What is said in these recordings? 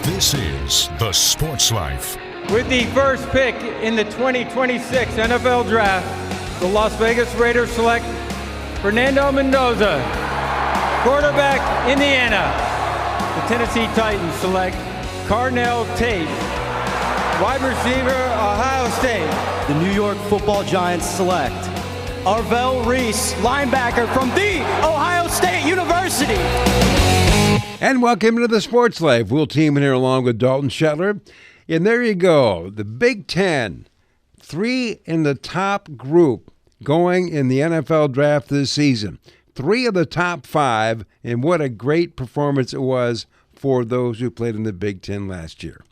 This is The Sports Life. With the first pick in the 2026 NFL Draft, the Las Vegas Raiders select Fernando Mendoza, quarterback, Indiana. The Tennessee Titans select Carnell Tate, wide receiver, Ohio State. The New York Football Giants select Arvell Reese, linebacker from the Ohio State University. And welcome to the Sports Life. We'll team in here along with Dalton Shetler. And there you go, the Big Ten, 3 in the top group going in the NFL Draft this season. 3 of the top 5, and what a great performance it was for those who played in the Big Ten last year.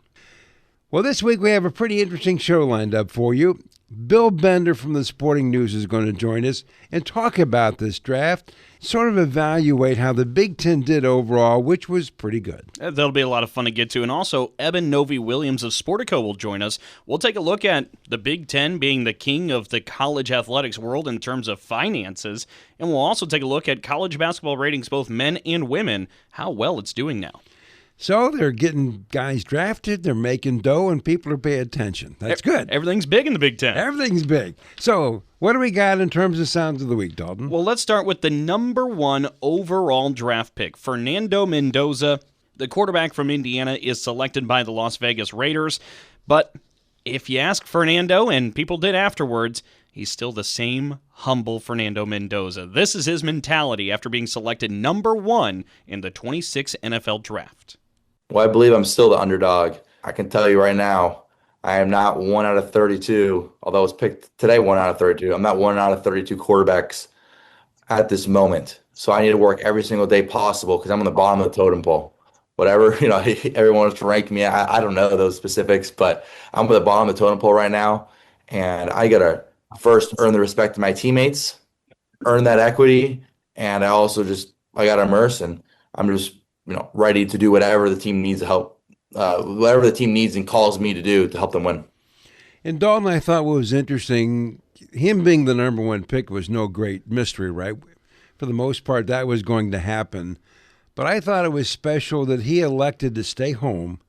Well, this week we have a pretty interesting show lined up for you. Bill Bender from the Sporting News is going to join us and talk about this draft, sort of evaluate how the Big Ten did overall, which was pretty good. That'll be a lot of fun to get to. And also, Eben Novy-Williams of Sportico will join us. We'll take a look at the Big Ten being the king of the college athletics world in terms of finances. And we'll also take a look at college basketball ratings, both men and women, how well it's doing now. So they're getting guys drafted, they're making dough, and people are paying attention. That's good. Everything's big in the Big Ten. Everything's big. So what do we got in terms of sounds of the week, Dalton? Well, let's start with the number 1 overall draft pick. Fernando Mendoza, the quarterback from Indiana, is selected by the Las Vegas Raiders. But if you ask Fernando, and people did afterwards, he's still the same humble Fernando Mendoza. This is his mentality after being selected number 1 in the 26 NFL Draft. Well, I believe I'm still the underdog. I can tell you right now, I am not 1 out of 32, although I was picked today 1 out of 32. I'm not 1 out of 32 quarterbacks at this moment. So I need to work every single day possible because I'm on the bottom of the totem pole. Whatever, everyone wants to rank me. I don't know those specifics, but I'm at the bottom of the totem pole right now. And I got to first earn the respect of my teammates, earn that equity, and I also I got to immerse, and I'm just ready to do whatever the team needs to help, whatever the team needs and calls me to do to help them win. And Dalton, I thought what was interesting, him being the number 1 pick was no great mystery, right? For the most part, that was going to happen. But I thought it was special that he elected to stay home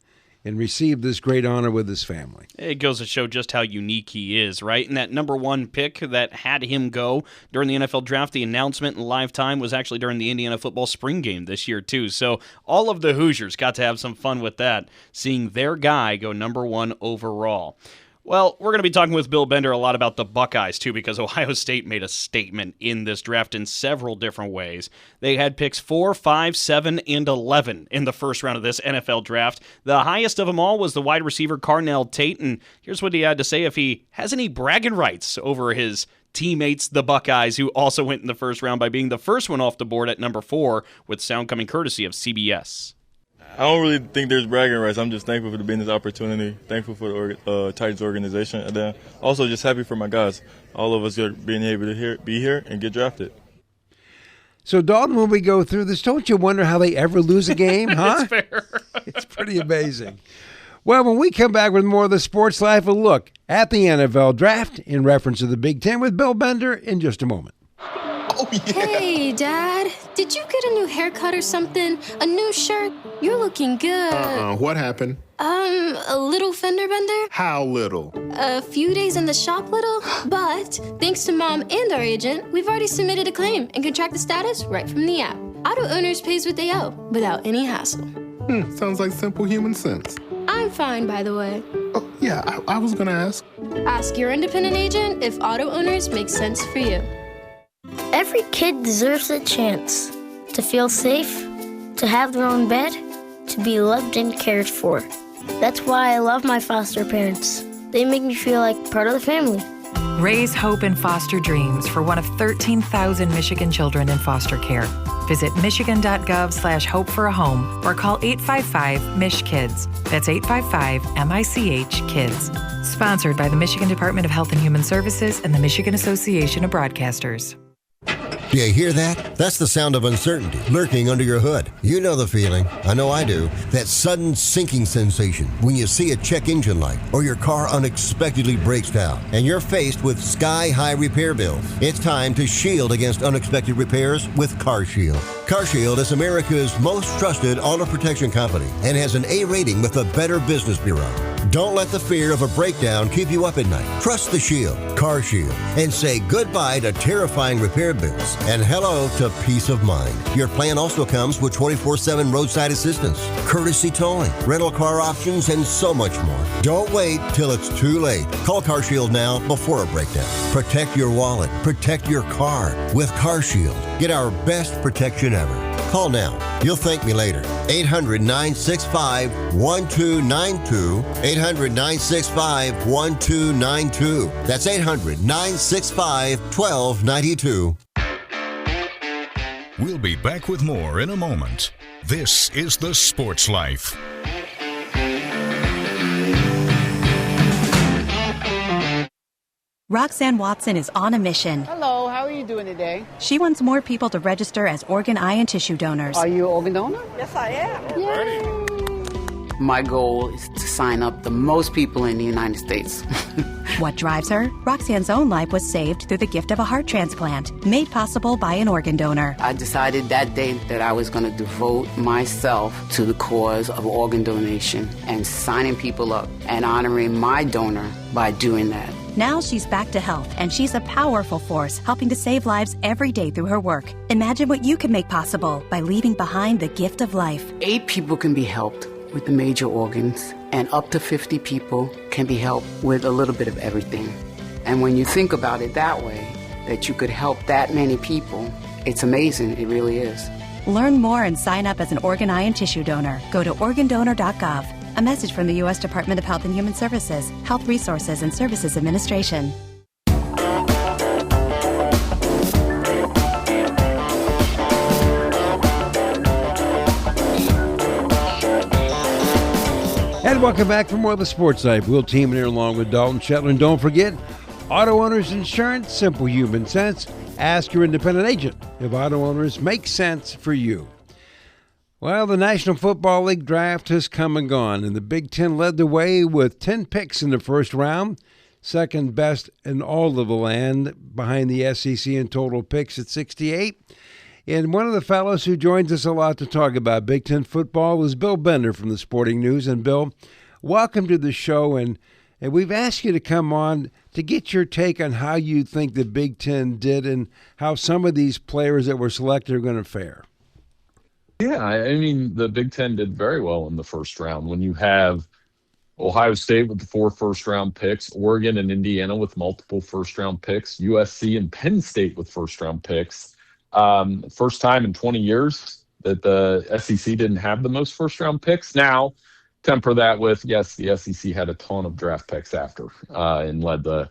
and receive this great honor with his family. It goes to show just how unique he is, right? And that number 1 pick that had him go during the NFL Draft, the announcement in live time was actually during the Indiana football spring game this year, too. So all of the Hoosiers got to have some fun with that, seeing their guy go number 1 overall. Well, we're going to be talking with Bill Bender a lot about the Buckeyes, too, because Ohio State made a statement in this draft in several different ways. They had picks 4, 5, 7, and 11 in the first round of this NFL draft. The highest of them all was the wide receiver Carnell Tate, and here's what he had to say if he has any bragging rights over his teammates, the Buckeyes, who also went in the first round by being the first one off the board at number 4, with sound coming courtesy of CBS. I don't really think there's bragging rights. I'm just thankful for the business opportunity, thankful for the Titans organization, and then also just happy for my guys. All of us are being able to be here and get drafted. So, Dalton, when we go through this, don't you wonder how they ever lose a game, huh? It's fair. It's pretty amazing. Well, when we come back with more of the Sports Life, a look at the NFL Draft in reference to the Big Ten with Bill Bender in just a moment. Oh, yeah. Hey, Dad. Did you get a new haircut or something? A new shirt? You're looking good. What happened? A little fender bender? How little? A few days in the shop little. But thanks to Mom and our agent, we've already submitted a claim and can track the status right from the app. Auto owners pays what they owe without any hassle. Sounds like simple human sense. I'm fine, by the way. Oh, yeah, I was gonna ask. Ask your independent agent if auto owners make sense for you. Every kid deserves a chance to feel safe, to have their own bed, to be loved and cared for. That's why I love my foster parents. They make me feel like part of the family. Raise hope and foster dreams for one of 13,000 Michigan children in foster care. Visit michigan.gov/hope for a home or call 855-MICH-KIDS. That's 855-MICH-KIDS. Sponsored by the Michigan Department of Health and Human Services and the Michigan Association of Broadcasters. Do you hear that? That's the sound of uncertainty lurking under your hood. You know the feeling. I know I do. That sudden sinking sensation when you see a check engine light or your car unexpectedly breaks down and you're faced with sky-high repair bills. It's time to shield against unexpected repairs with CarShield. CarShield is America's most trusted auto protection company and has an A rating with the Better Business Bureau. Don't let the fear of a breakdown keep you up at night. Trust the Shield, CarShield, and say goodbye to terrifying repair bills and hello to peace of mind. Your plan also comes with 24/7 roadside assistance, courtesy towing, rental car options, and so much more. Don't wait till it's too late. Call CarShield now before a breakdown. Protect your wallet. Protect your car with CarShield. Get our best protection ever. Call now. You'll thank me later. 800-965-1292. 800-965-1292. That's 800-965-1292. We'll be back with more in a moment. This is The Sports Life. Roxanne Watson is on a mission. Hello, how are you doing today? She wants more people to register as organ, eye, and tissue donors. Are you an organ donor? Yes, I am. Yay. My goal is to sign up the most people in the United States. What drives her? Roxanne's own life was saved through the gift of a heart transplant, made possible by an organ donor. I decided that day that I was going to devote myself to the cause of organ donation and signing people up and honoring my donor by doing that. Now she's back to health, and she's a powerful force helping to save lives every day through her work. Imagine what you can make possible by leaving behind the gift of life. 8 people can be helped with the major organs, and up to 50 people can be helped with a little bit of everything. And when you think about it that way, that you could help that many people, it's amazing. It really is. Learn more and sign up as an organ, eye, and tissue donor. Go to organdonor.gov. A message from the U.S. Department of Health and Human Services, Health Resources and Services Administration. And welcome back for more of the Sports Life. We'll team in here along with Dalton Shetler. And don't forget, Auto Owners Insurance, simple human sense. Ask your independent agent if auto owners make sense for you. Well, the National Football League draft has come and gone, and the Big Ten led the way with 10 picks in the first round, second best in all of the land, behind the SEC in total picks at 68. And one of the fellows who joins us a lot to talk about Big Ten football was Bill Bender from the Sporting News. And Bill, welcome to the show, and we've asked you to come on to get your take on how you think the Big Ten did and how some of these players that were selected are going to fare. Yeah, I mean, the Big Ten did very well in the first round. When you have Ohio State with the 4 first-round picks, Oregon and Indiana with multiple first-round picks, USC and Penn State with first-round picks. First time in 20 years that the SEC didn't have the most first-round picks. Now, temper that with, yes, the SEC had a ton of draft picks after and led the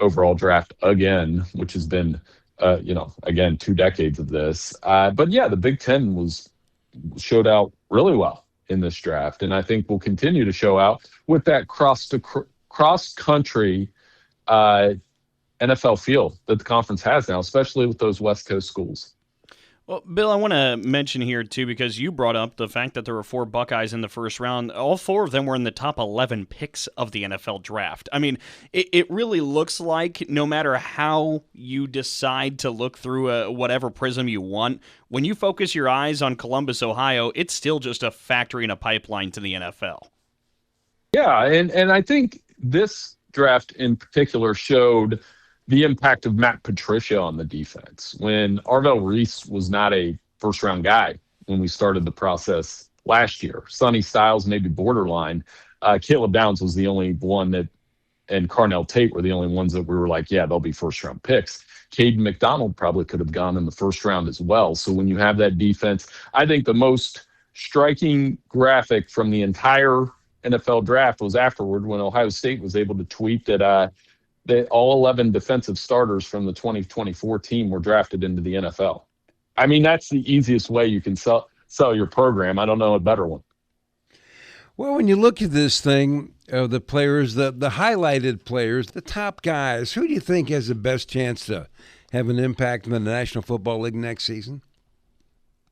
overall draft again, which has been, again, 2 decades of this. But, yeah, the Big Ten showed out really well in this draft, and I think will continue to show out with that cross-country NFL field that the conference has now, especially with those West Coast schools. Well, Bill, I want to mention here, too, because you brought up the fact that there were 4 Buckeyes in the first round. All 4 of them were in the top 11 picks of the NFL draft. I mean, it really looks like no matter how you decide to look through whatever prism you want, when you focus your eyes on Columbus, Ohio, it's still just a factory and a pipeline to the NFL. Yeah, and I think this draft in particular showed the impact of Matt Patricia on the defense. When Arvell Reese was not a first-round guy when we started the process last year, Sonny Styles maybe borderline, Caleb Downs was the only one that, and Carnell Tate were the only ones that we were like, yeah, they'll be first-round picks. Caden McDonald probably could have gone in the first round as well. So when you have that defense, I think the most striking graphic from the entire NFL draft was afterward when Ohio State was able to tweet that all 11 defensive starters from the 2024 team were drafted into the NFL. I mean, that's the easiest way you can sell your program. I don't know a better one. Well, when you look at this thing, the players, the highlighted players, the top guys, who do you think has the best chance to have an impact in the National Football League next season?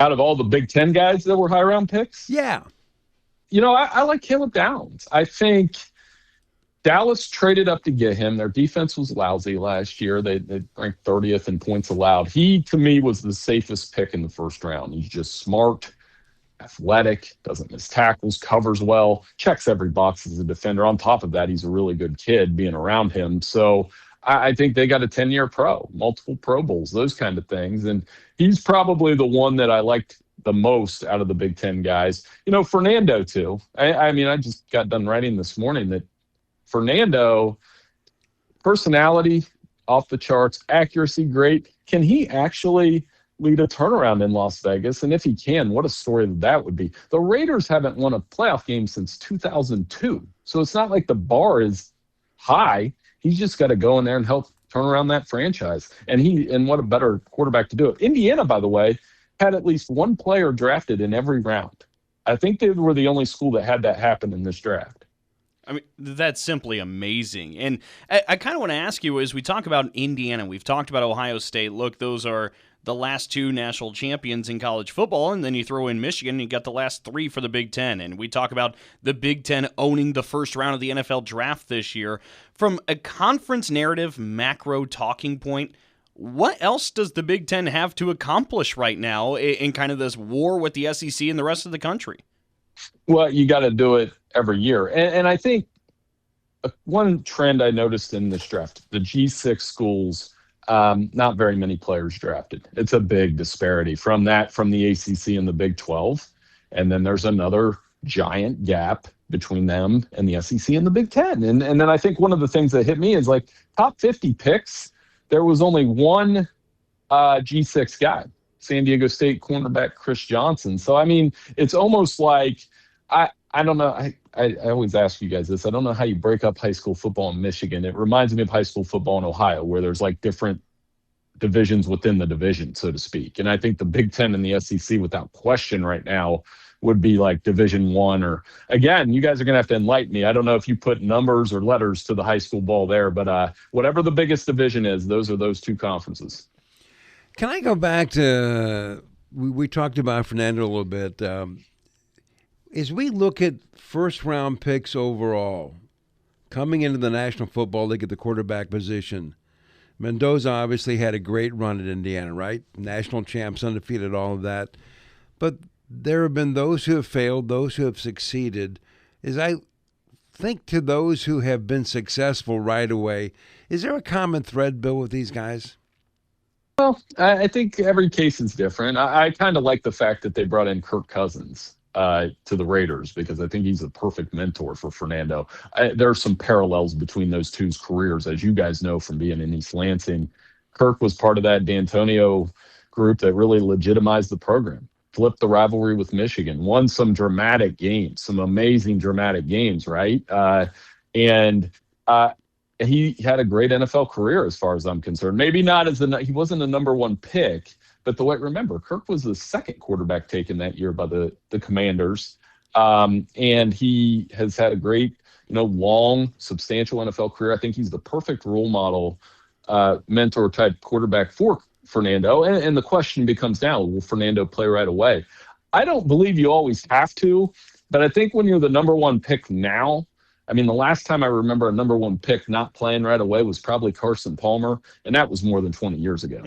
Out of all the Big Ten guys that were high-round picks? Yeah. I like Caleb Downs. I think Dallas traded up to get him. Their defense was lousy last year. They ranked 30th in points allowed. He, to me, was the safest pick in the first round. He's just smart, athletic, doesn't miss tackles, covers well, checks every box as a defender. On top of that, he's a really good kid being around him. So I think they got a 10-year pro, multiple Pro Bowls, those kind of things. And he's probably the one that I liked the most out of the Big Ten guys. Fernando, too. I mean, I just got done writing this morning that Fernando, personality off the charts, accuracy great. Can he actually lead a turnaround in Las Vegas? And if he can, what a story that would be. The Raiders haven't won a playoff game since 2002. So it's not like the bar is high. He's just got to go in there and help turn around that franchise. And what a better quarterback to do it. Indiana, by the way, had at least one player drafted in every round. I think they were the only school that had that happen in this draft. I mean, that's simply amazing. And I kind of want to ask you, as we talk about Indiana, we've talked about Ohio State. Look, those are the last two national champions in college football, and then you throw in Michigan, and you got the last three for the Big Ten. And we talk about the Big Ten owning the first round of the NFL draft this year. From a conference narrative macro talking point, what else does the Big Ten have to accomplish right now in kind of this war with the SEC and the rest of the country? Well, you got to do it every year. And I think one trend I noticed in this draft, the G6 schools, not very many players drafted. It's a big disparity from the ACC and the Big 12. And then there's another giant gap between them and the SEC and the Big 10. And then I think one of the things that hit me is like top 50 picks, there was only one G6 guy, San Diego State cornerback Chris Johnson. So, I mean, it's almost like, I don't know. I always ask you guys this. I don't know how you break up high school football in Michigan. It reminds me of high school football in Ohio, where there's like different divisions within the division, so to speak. And I think the Big Ten and the SEC, without question right now, would be like Division One. Or again, you guys are going to have to enlighten me. I don't know if you put numbers or letters to the high school ball there, but whatever the biggest division is, those are those two conferences. Can I go back to we talked about Fernando a little bit. As we look at first-round picks overall, coming into the National Football League at the quarterback position, Mendoza obviously had a great run at Indiana, right? National champs, undefeated, all of that. But there have been those who have failed, those who have succeeded. As I think to those who have been successful right away, is there a common thread, Bill, with these guys? Well, I think every case is different. I kind of like the fact that they brought in Kirk Cousins to the Raiders, because I think he's a perfect mentor for Fernando. There are some parallels between those two's careers, as you guys know from being in East Lansing. Kirk was part of that D'Antonio group that really legitimized the program, flipped the rivalry with Michigan, won some dramatic games, some amazing dramatic games, right? And he had a great NFL career as far as I'm concerned. Maybe not he wasn't a number one pick, but remember, Kirk was the second quarterback taken that year by the Commanders. And he has had a great, long, substantial NFL career. I think he's the perfect role model, mentor type quarterback for Fernando. And the question becomes now, will Fernando play right away? I don't believe you always have to, but I think when you're the number one pick now, I mean, the last time I remember a number one pick not playing right away was probably Carson Palmer, and that was more than 20 years ago.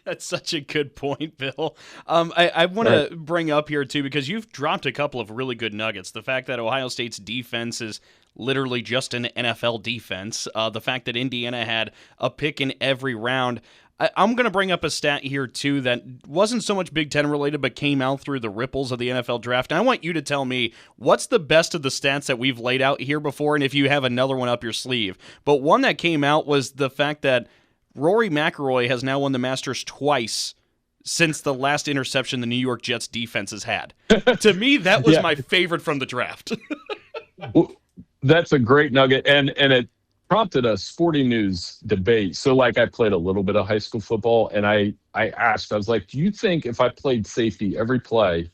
That's such a good point, Bill. I want to bring up here, too, because you've dropped a couple of really good nuggets. The fact that Ohio State's defense is literally just an NFL defense. The fact that Indiana had a pick in every round. I'm going to bring up a stat here, too, that wasn't so much Big Ten related, but came out through the ripples of the NFL draft. And I want you to tell me what's the best of the stats that we've laid out here before, and if you have another one up your sleeve. But one that came out was the fact that Rory McIlroy has now won the Masters twice since the last interception the New York Jets defense has had. To me, that was my favorite from the draft. Well, that's a great nugget, and it prompted a Sporting News debate. So, I played a little bit of high school football, and I asked, I was like, do you think if I played safety every play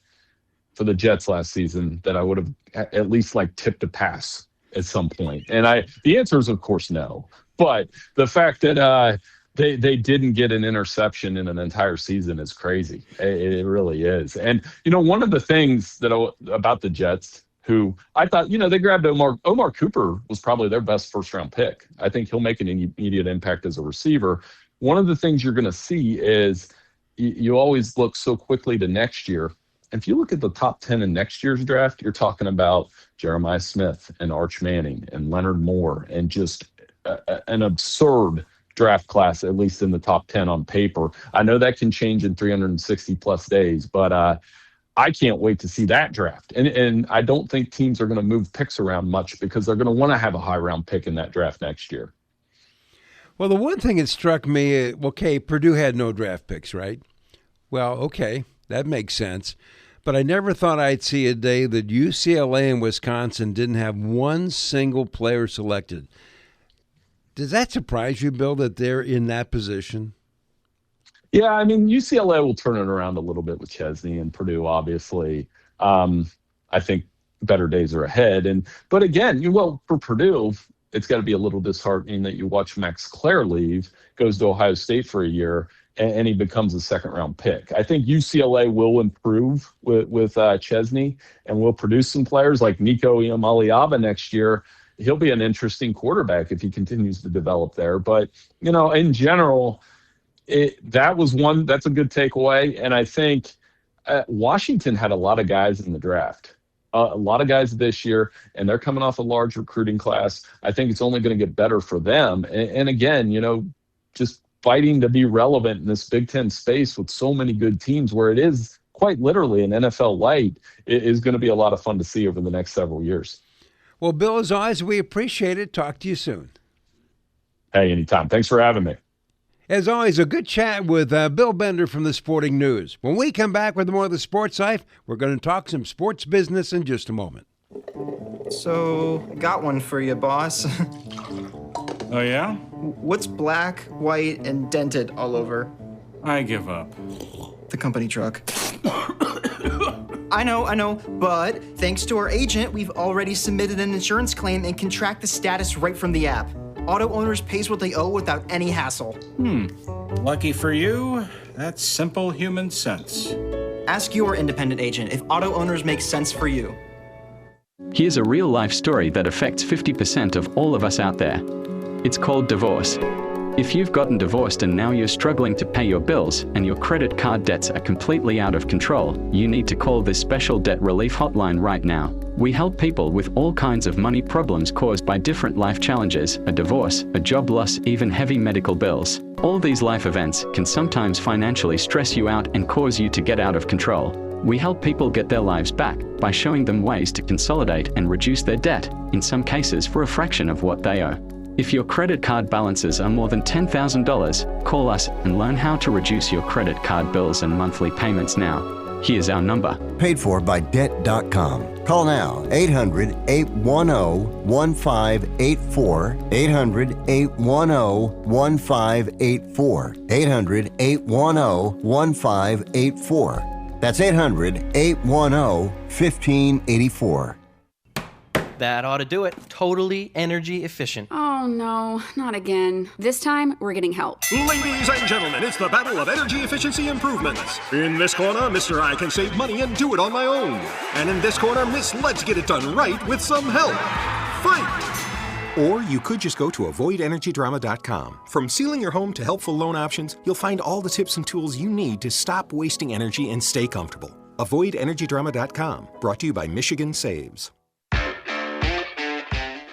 for the Jets last season that I would have at least, tipped a pass at some point? And the answer is, of course, no. But the fact that they didn't get an interception in an entire season is crazy. It really is. And, one of the things about the Jets, who I thought, they grabbed Omar Cooper was probably their best first-round pick. I think he'll make an immediate impact as a receiver. One of the things you're going to see is you always look so quickly to next year. If you look at the top 10 in next year's draft, you're talking about Jeremiah Smith and Arch Manning and Leonard Moore and just an absurd draft class, at least in the top 10 on paper. I know that can change in 360 plus days, but I can't wait to see that draft. And I don't think teams are going to move picks around much because they're going to want to have a high round pick in that draft next year. Well, the one thing that struck me, Purdue had no draft picks, right? Well, okay, that makes sense. But I never thought I'd see a day that UCLA and Wisconsin didn't have one single player selected. Does that surprise you, Bill, that they're in that position? Yeah, I mean, UCLA will turn it around a little bit with Chesney, and Purdue, obviously. I think better days are ahead. But again, for Purdue, it's got to be a little disheartening that you watch Max Clare leave, goes to Ohio State for a year, and he becomes a second-round pick. I think UCLA will improve with Chesney and will produce some players like Nico Iamaleava next year. He'll be an interesting quarterback if he continues to develop there. But, in general, that's a good takeaway. And I think Washington had a lot of guys in the draft, a lot of guys this year, and they're coming off a large recruiting class. I think it's only going to get better for them. And again, just fighting to be relevant in this Big Ten space with so many good teams where it is quite literally an NFL light is going to be a lot of fun to see over the next several years. Well, Bill, as always, we appreciate it. Talk to you soon. Hey, anytime. Thanks for having me. As always, a good chat with Bill Bender from the Sporting News. When we come back with more of the Sports Life, we're going to talk some sports business in just a moment. So, got one for you, boss. Oh, yeah? What's black, white, and dented all over? I give up. The company truck. I know, but thanks to our agent, we've already submitted an insurance claim and can track the status right from the app. Auto owners pays what they owe without any hassle. Lucky for you, that's simple human sense. Ask your independent agent if auto owners make sense for you. Here's a real-life story that affects 50% of all of us out there. It's called divorce. If you've gotten divorced and now you're struggling to pay your bills and your credit card debts are completely out of control, you need to call this special debt relief hotline right now. We help people with all kinds of money problems caused by different life challenges, a divorce, a job loss, even heavy medical bills. All these life events can sometimes financially stress you out and cause you to get out of control. We help people get their lives back by showing them ways to consolidate and reduce their debt, in some cases for a fraction of what they owe. If your credit card balances are more than $10,000, call us and learn how to reduce your credit card bills and monthly payments now. Here's our number. Paid for by Debt.com. Call now, 800-810-1584, 800-810-1584, 800-810-1584. That's 800-810-1584. That ought to do it. Totally energy efficient. Oh no, not again. This time, we're getting help. Ladies and gentlemen, it's the battle of energy efficiency improvements. In this corner, Mr. I can save money and do it on my own. And in this corner, Miss Let's Get It Done Right with some help. Fight! Or you could just go to avoidenergydrama.com. From sealing your home to helpful loan options, you'll find all the tips and tools you need to stop wasting energy and stay comfortable. Avoidenergydrama.com. Brought to you by Michigan Saves.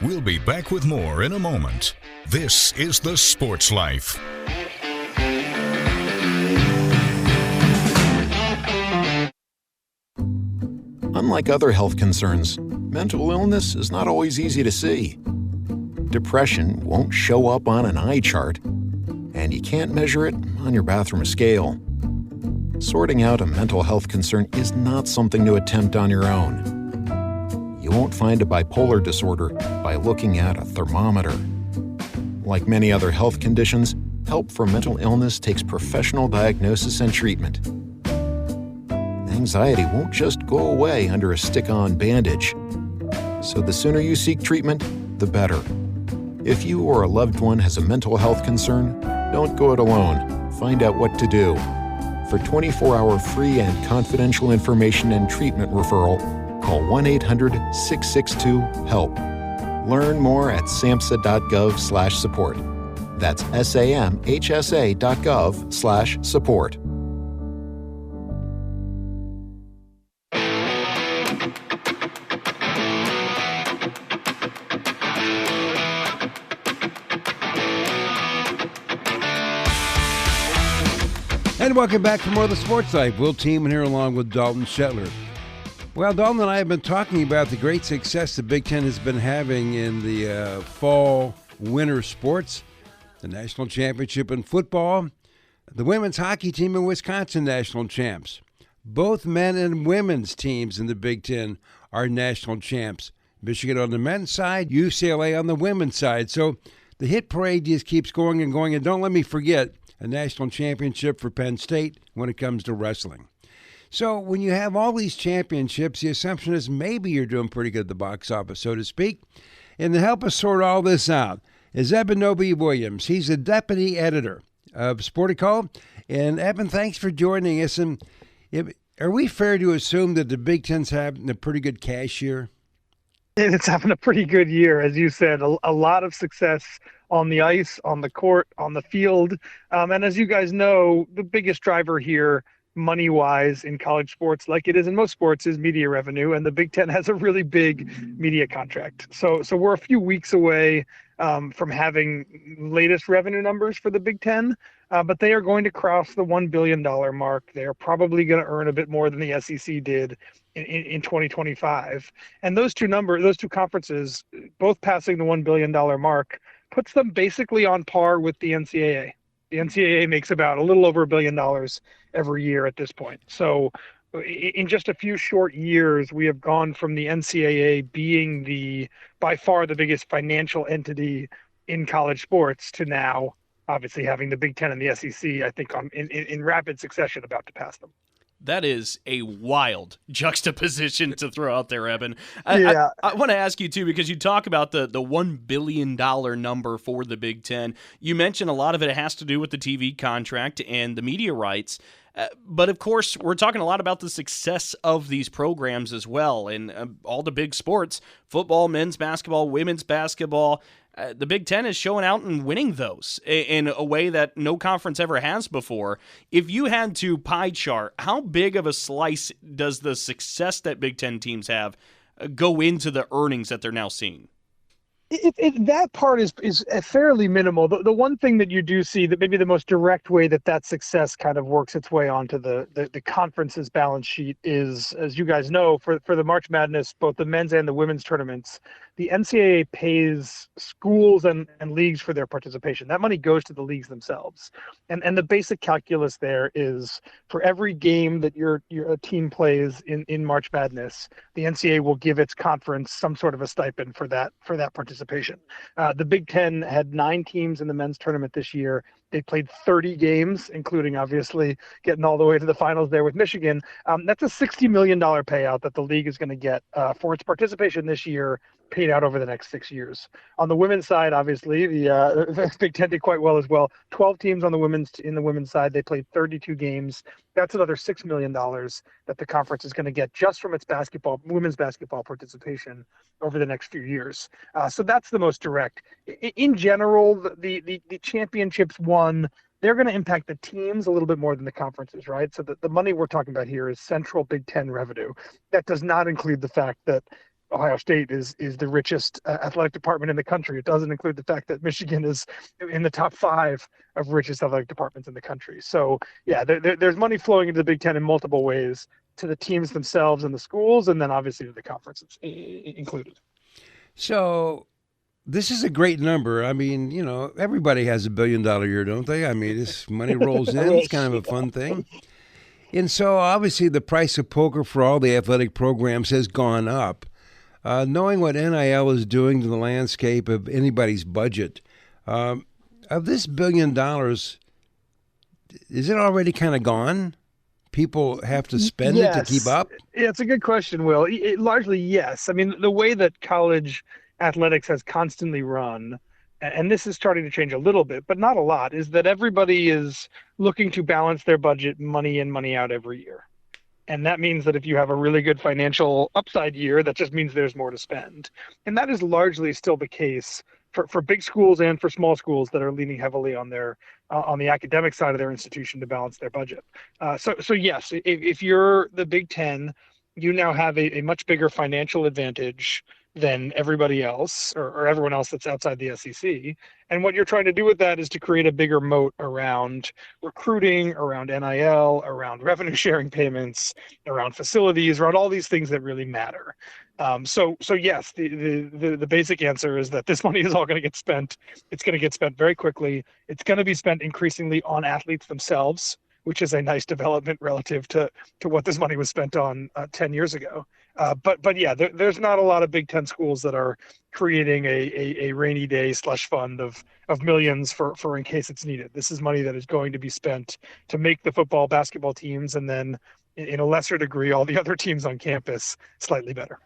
We'll be back with more in a moment. This is The Sports Life. Unlike other health concerns, mental illness is not always easy to see. Depression won't show up on an eye chart, and you can't measure it on your bathroom scale. Sorting out a mental health concern is not something to attempt on your own. You won't find a bipolar disorder by looking at a thermometer. Like many other health conditions, help for mental illness takes professional diagnosis and treatment. Anxiety won't just go away under a stick-on bandage. So the sooner you seek treatment, the better. If you or a loved one has a mental health concern, don't go it alone. Find out what to do. For 24-hour free and confidential information and treatment referral, call 1-800-662-HELP. Learn more at samhsa.gov/support. That's samhsa.gov/support. And welcome back for more of the Sports Life. Will Tiemann here along with Dalton Shetler. Well, Dalton and I have been talking about the great success the Big Ten has been having in the fall winter sports, the national championship in football, the women's hockey team in Wisconsin national champs. Both men and women's teams in the Big Ten are national champs. Michigan on the men's side, UCLA on the women's side. So the hit parade just keeps going and going. And don't let me forget a national championship for Penn State when it comes to wrestling. So when you have all these championships, the assumption is maybe you're doing pretty good at the box office, so to speak. And to help us sort all this out is Eben Novy-Williams. He's the deputy editor of Sportico. And Eben, thanks for joining us. And are we fair to assume that the Big Ten's having a pretty good cash year? It's having a pretty good year, as you said. A lot of success on the ice, on the court, on the field. And as you guys know, the biggest driver here, money-wise, in college sports, like it is in most sports, is media revenue. And the Big Ten has a really big media contract. So we're a few weeks away from having latest revenue numbers for the Big Ten. But they are going to cross the $1 billion mark. They are probably going to earn a bit more than the SEC did in 2025. And those two conferences, both passing the $1 billion mark, puts them basically on par with the NCAA. The NCAA makes about a little over $1 billion every year at this point. So in just a few short years, we have gone from the NCAA being by far the biggest financial entity in college sports to now obviously having the Big Ten and the SEC, I think, in rapid succession about to pass them. That is a wild juxtaposition to throw out there, Eben. Yeah. I want to ask you, too, because you talk about the $1 billion number for the Big Ten. You mentioned a lot of it has to do with the TV contract and the media rights. But, of course, we're talking a lot about the success of these programs as well. And all the big sports, football, men's basketball, women's basketball, the Big Ten is showing out and winning those in a way that no conference ever has before. If you had to pie chart, how big of a slice does the success that Big Ten teams have go into the earnings that they're now seeing? That part is fairly minimal. The one thing that you do see, that maybe the most direct way that success kind of works its way onto the conference's balance sheet is, as you guys know, for the March Madness, both the men's and the women's tournaments, the NCAA pays schools and leagues for their participation. That money goes to the leagues themselves. And the basic calculus there is for every game that your team plays in March Madness, the NCAA will give its conference some sort of a stipend for that participation. The Big Ten had 9 teams in the men's tournament this year. They played 30 games, including obviously getting all the way to the finals there with Michigan. That's a $60 million payout that the league is going to get for its participation this year, paid out over the next 6 years. On the women's side, obviously, the Big Ten did quite well as well. 12 teams in the women's side. They played 32 games. That's another $6 million that the conference is going to get just from its women's basketball participation over the next few years. So that's the most direct. In general, the championships won, they're going to impact the teams a little bit more than the conferences, right? So the money we're talking about here is central Big Ten revenue. That does not include the fact that Ohio State is the richest athletic department in the country. It doesn't include the fact that Michigan is in the top 5 of richest athletic departments in the country. So, yeah, there's money flowing into the Big Ten in multiple ways, to the teams themselves and the schools, and then obviously to the conferences included. So this is a great number. I mean, everybody has $1 billion year, don't they? I mean, this money rolls in. It's kind of a fun thing. And so obviously the price of poker for all the athletic programs has gone up. Knowing what NIL is doing to the landscape of anybody's budget, of this $1 billion, is it already kind of gone? People have to spend it to keep up? Yeah, it's a good question, Will. Largely, yes. I mean, the way that college athletics has constantly run, and this is starting to change a little bit, but not a lot, is that everybody is looking to balance their budget money in, money out every year. And that means that if you have a really good financial upside year, that just means there's more to spend. And that is largely still the case for big schools and for small schools that are leaning heavily on their on the academic side of their institution to balance their budget. So yes, if you're the Big Ten, you now have a much bigger financial advantage than everybody else or everyone else that's outside the SEC. And what you're trying to do with that is to create a bigger moat around recruiting, around NIL, around revenue sharing payments, around facilities, around all these things that really matter. So yes, the basic answer is that this money is all going to get spent. It's going to get spent very quickly. It's going to be spent increasingly on athletes themselves, which is a nice development relative to what this money was spent on 10 years ago. But yeah, there's not a lot of Big Ten schools that are creating a rainy day slush fund of millions for in case it's needed. This is money that is going to be spent to make the football, basketball teams, and then in a lesser degree, all the other teams on campus slightly better.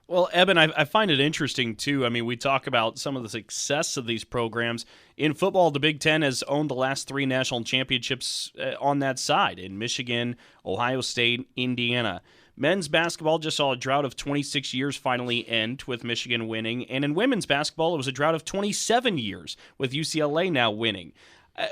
Well, Eben, I find it interesting, too. I mean, we talk about some of the success of these programs. In football, the Big Ten has owned the last 3 national championships on that side in Michigan, Ohio State, Indiana. Men's basketball just saw a drought of 26 years finally end with Michigan winning. And in women's basketball, it was a drought of 27 years with UCLA now winning.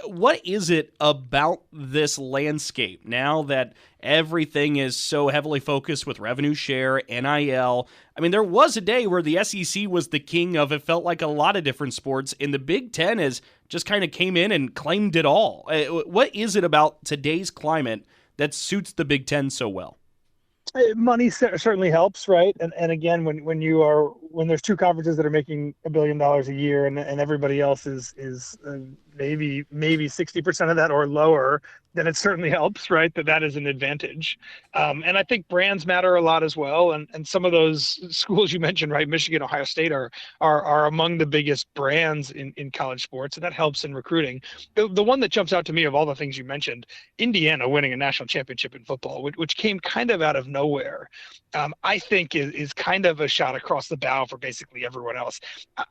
What is it about this landscape now that everything is so heavily focused with revenue share, NIL? I mean, there was a day where the SEC was the king of, it felt like, a lot of different sports, and the Big Ten has just kind of came in and claimed it all. What is it about today's climate that suits the Big Ten so well? Money certainly helps, right? And again, when there's 2 conferences that are making $1 billion a year and everybody else is maybe 60% of that or lower, then it certainly helps, right? That is an advantage. And I think brands matter a lot as well. And some of those schools you mentioned, right? Michigan, Ohio State are among the biggest brands in college sports, and that helps in recruiting. The one that jumps out to me of all the things you mentioned, Indiana winning a national championship in football, which came kind of out of nowhere, I think is kind of a shot across the bow for basically everyone else.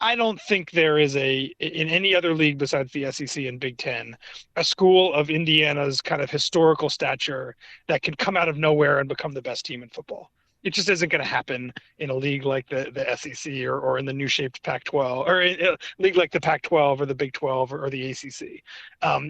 I don't think there is in any other league besides the SEC and Big Ten, a school of Indiana's kind of historical stature that can come out of nowhere and become the best team in football. It just isn't going to happen in a league like the SEC or in the new shaped Pac-12 or in a league like the Pac-12 or the Big 12 or the ACC.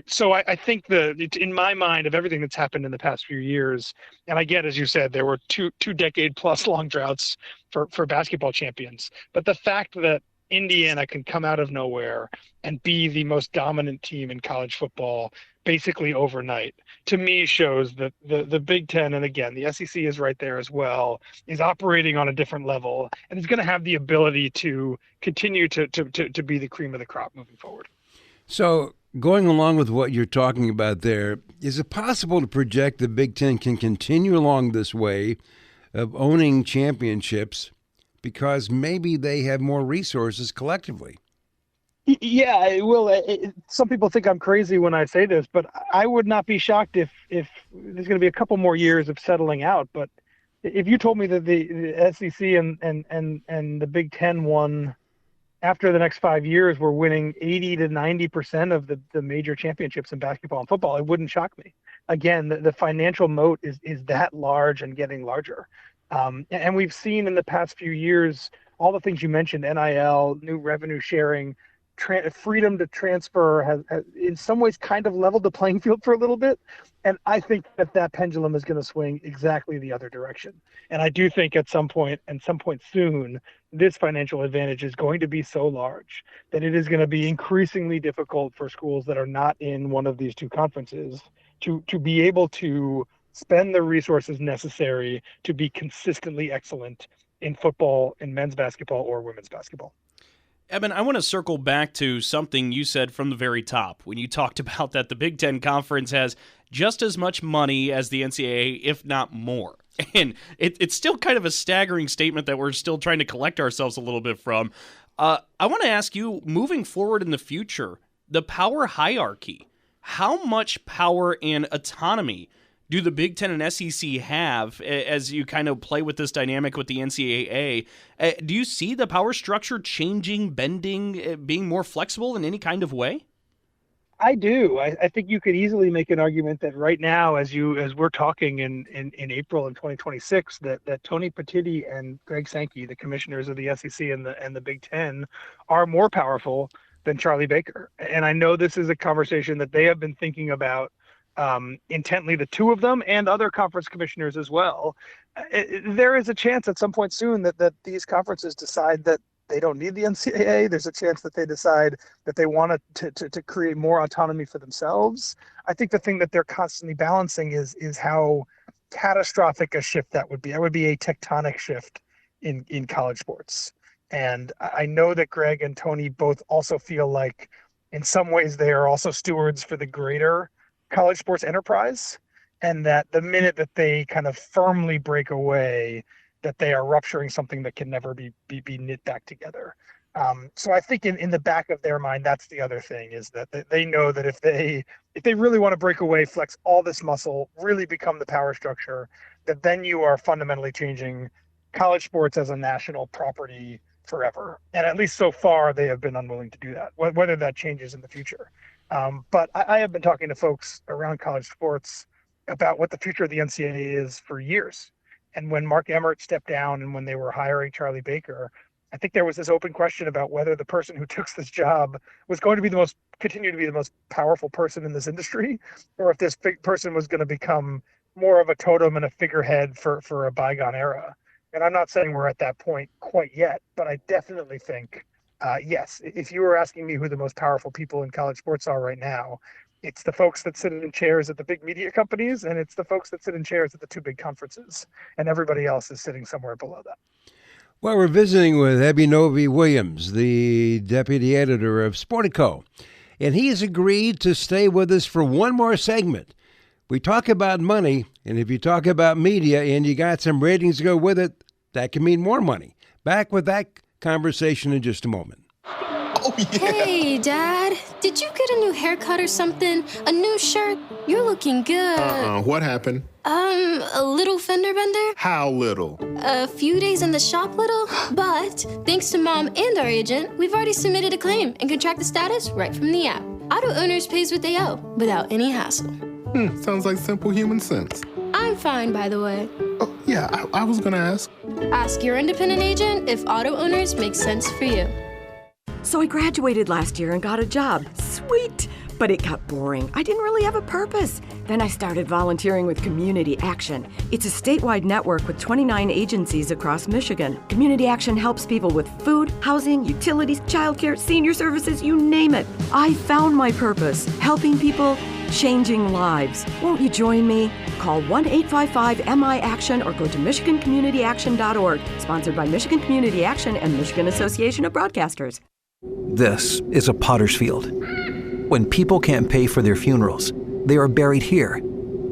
So I think in my mind, of everything that's happened in the past few years, and I get, as you said, there were two decade plus long droughts for basketball champions, but the fact that Indiana can come out of nowhere and be the most dominant team in college football basically overnight, to me shows that the Big Ten, and again, the SEC is right there as well, is operating on a different level and is going to have the ability to continue to be the cream of the crop moving forward. So going along with what you're talking about there, is it possible to project the Big Ten can continue along this way of owning championships because maybe they have more resources collectively? Yeah, it will. Some people think I'm crazy when I say this, but I would not be shocked if there's going to be a couple more years of settling out. But if you told me that the SEC and the Big Ten won after the next 5 years, we're winning 80 to 90% of the major championships in basketball and football, it wouldn't shock me. Again, the financial moat is that large and getting larger. And we've seen in the past few years all the things you mentioned: NIL, new revenue sharing, freedom to transfer has in some ways kind of leveled the playing field for a little bit. And I think that pendulum is going to swing exactly the other direction. And I do think at some point soon, this financial advantage is going to be so large that it is going to be increasingly difficult for schools that are not in one of these 2 conferences to be able to spend the resources necessary to be consistently excellent in football, in men's basketball or women's basketball. Eben, I want to circle back to something you said from the very top when you talked about that the Big Ten Conference has just as much money as the NCAA, if not more. And it's still kind of a staggering statement that we're still trying to collect ourselves a little bit from. I want to ask you, moving forward in the future, the power hierarchy, how much power and autonomy do the Big Ten and SEC have as you kind of play with this dynamic with the NCAA? Do you see the power structure changing, bending, being more flexible in any kind of way? I do. I think you could easily make an argument that right now, as we're talking in April in 2026, that Tony Petitti and Greg Sankey, the commissioners of the SEC and the Big Ten, are more powerful than Charlie Baker. And I know this is a conversation that they have been thinking about intently, the two of them and other conference commissioners as well. There is a chance at some point soon that these conferences decide that they don't need the NCAA. There's a chance that they decide that they want to create more autonomy for themselves. I think the thing that they're constantly balancing is how catastrophic a shift that would be. That would be a tectonic shift in college sports. And I know that Greg and Tony both also feel like in some ways they are also stewards for the greater college sports enterprise, and that the minute that they kind of firmly break away, that they are rupturing something that can never be knit back together. So I think in the back of their mind, that's the other thing, is that they know that if they really want to break away, flex all this muscle, really become the power structure, that then you are fundamentally changing college sports as a national property forever. And at least so far, they have been unwilling to do that, whether that changes in the future. But I have been talking to folks around college sports about what the future of the NCAA is for years. And when Mark Emmert stepped down and when they were hiring Charlie Baker, I think there was this open question about whether the person who took this job was going to continue to be the most powerful person in this industry, or if this person was going to become more of a totem and a figurehead for a bygone era. And I'm not saying we're at that point quite yet, but I definitely think, yes, if you were asking me who the most powerful people in college sports are right now, it's the folks that sit in chairs at the big media companies, and it's the folks that sit in chairs at the two big conferences, and everybody else is sitting somewhere below that. Well, we're visiting with Eben Novy-Williams, the deputy editor of Sportico, and he has agreed to stay with us for one more segment. We talk about money, and if you talk about media and you got some ratings to go with it, that can mean more money. Back with that conversation in just a moment. Oh, yeah. Hey, Dad. Did you get a new haircut or something? A new shirt? You're looking good. What happened? A little fender bender? How little? A few days in the shop little? But thanks to Mom and our agent, we've already submitted a claim and can track the status right from the app. Auto Owners pays what they owe without any hassle. Sounds like simple human sense. I'm fine, by the way. Oh, yeah, I was gonna ask. Ask your independent agent if Auto Owners makes sense for you. So I graduated last year and got a job. Sweet! But it got boring. I didn't really have a purpose. Then I started volunteering with Community Action. It's a statewide network with 29 agencies across Michigan. Community Action helps people with food, housing, utilities, childcare, senior services, you name it. I found my purpose, helping people, changing lives. Won't you join me? Call 1-855-MI-ACTION or go to MichiganCommunityAction.org. Sponsored by Michigan Community Action and Michigan Association of Broadcasters. This is a potter's field. When people can't pay for their funerals, they are buried here.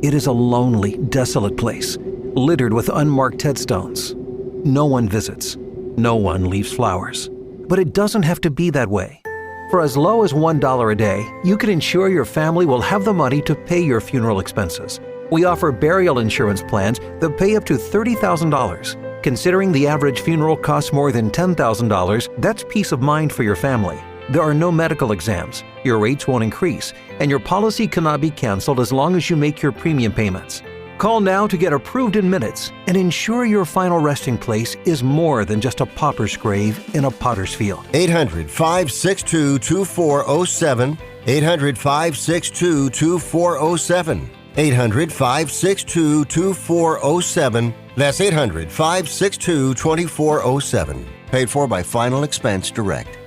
It is a lonely, desolate place, littered with unmarked headstones. No one visits. No one leaves flowers. But it doesn't have to be that way. For as low as $1 a day, you can ensure your family will have the money to pay your funeral expenses. We offer burial insurance plans that pay up to $30,000. Considering the average funeral costs more than $10,000, that's peace of mind for your family. There are no medical exams, your rates won't increase, and your policy cannot be canceled as long as you make your premium payments. Call now to get approved in minutes and ensure your final resting place is more than just a pauper's grave in a potter's field. 800-562-2407. 800-562-2407. 800-562-2407. That's 800-562-2407. Paid for by Final Expense Direct.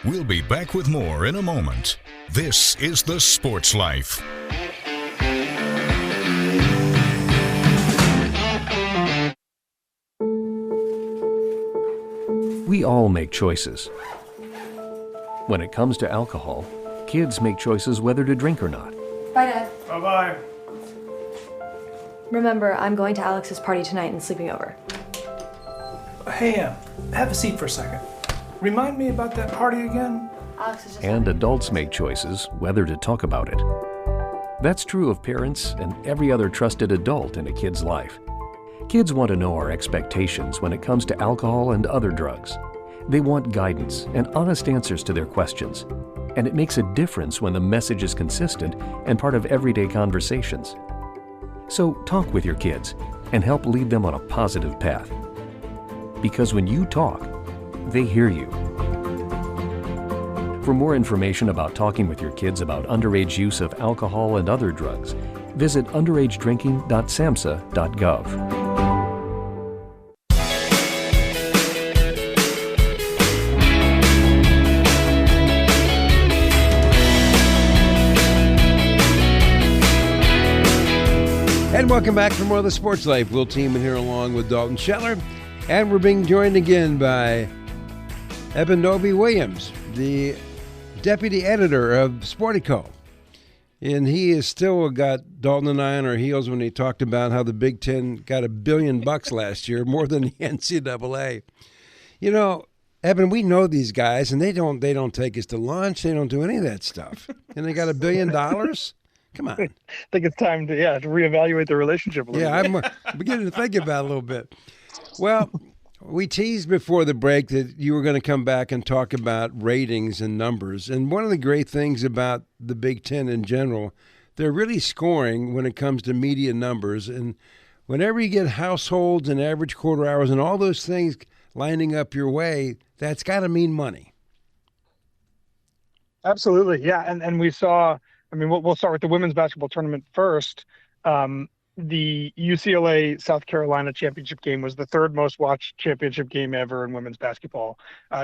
We'll be back with more in a moment. This is The Sports Life. We all make choices. When it comes to alcohol, kids make choices whether to drink or not. Bye, Dad. Bye-bye. Remember, I'm going to Alex's party tonight and sleeping over. Hey, have a seat for a second. Remind me about that party again? Alex is just... And adults make choices whether to talk about it. That's true of parents and every other trusted adult in a kid's life. Kids want to know our expectations when it comes to alcohol and other drugs. They want guidance and honest answers to their questions. And it makes a difference when the message is consistent and part of everyday conversations. So talk with your kids and help lead them on a positive path. Because when you talk, they hear you. For more information about talking with your kids about underage use of alcohol and other drugs, visit underagedrinking.samhsa.gov. And welcome back for more of the Sports Life. Will Tiemann here along with Dalton Shetler. And we're being joined again by Eben Novy-Williams, the deputy editor of Sportico. And he has still got Dalton and I on our heels when he talked about how the Big Ten got $1 billion last year, more than the NCAA. You know, Eben, we know these guys, and they don't take us to lunch. They don't do any of that stuff. And they got $1 billion? Come on. I think it's time to reevaluate the relationship a little bit. I'm beginning to think about it a little bit. Well, we teased before the break that you were going to come back and talk about ratings and numbers. And one of the great things about the Big Ten in general, they're really scoring when it comes to media numbers. And whenever you get households and average quarter hours and all those things lining up your way, that's got to mean money. Absolutely, yeah. And we saw, I mean, we'll start with the women's basketball tournament first. The UCLA South Carolina championship game was the third most watched championship game ever in women's basketball,